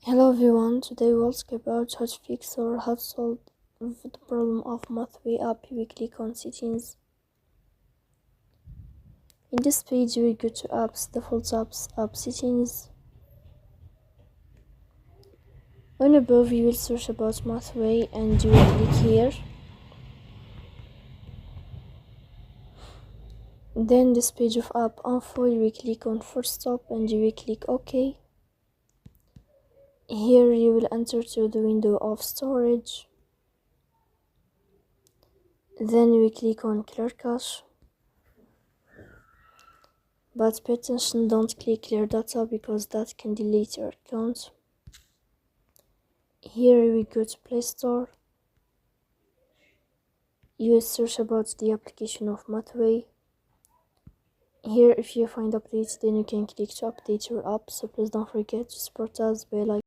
Hello everyone, today we'll talk about how to fix or how to solve the problem of Mathway app. We click on settings. In this page we go to apps, default apps, app settings. On above you will search about Mathway and you will click here. Then this page of app info, you will click on first stop and you will click OK. Here you will enter to the window of storage. Then we click on clear cache. But pay attention, don't click clear data because that can delete your account. Here we go to Play Store. You will search about the application of Mathway. Here if you find updates, then you can click to update your app. So please don't forget to support us by liking.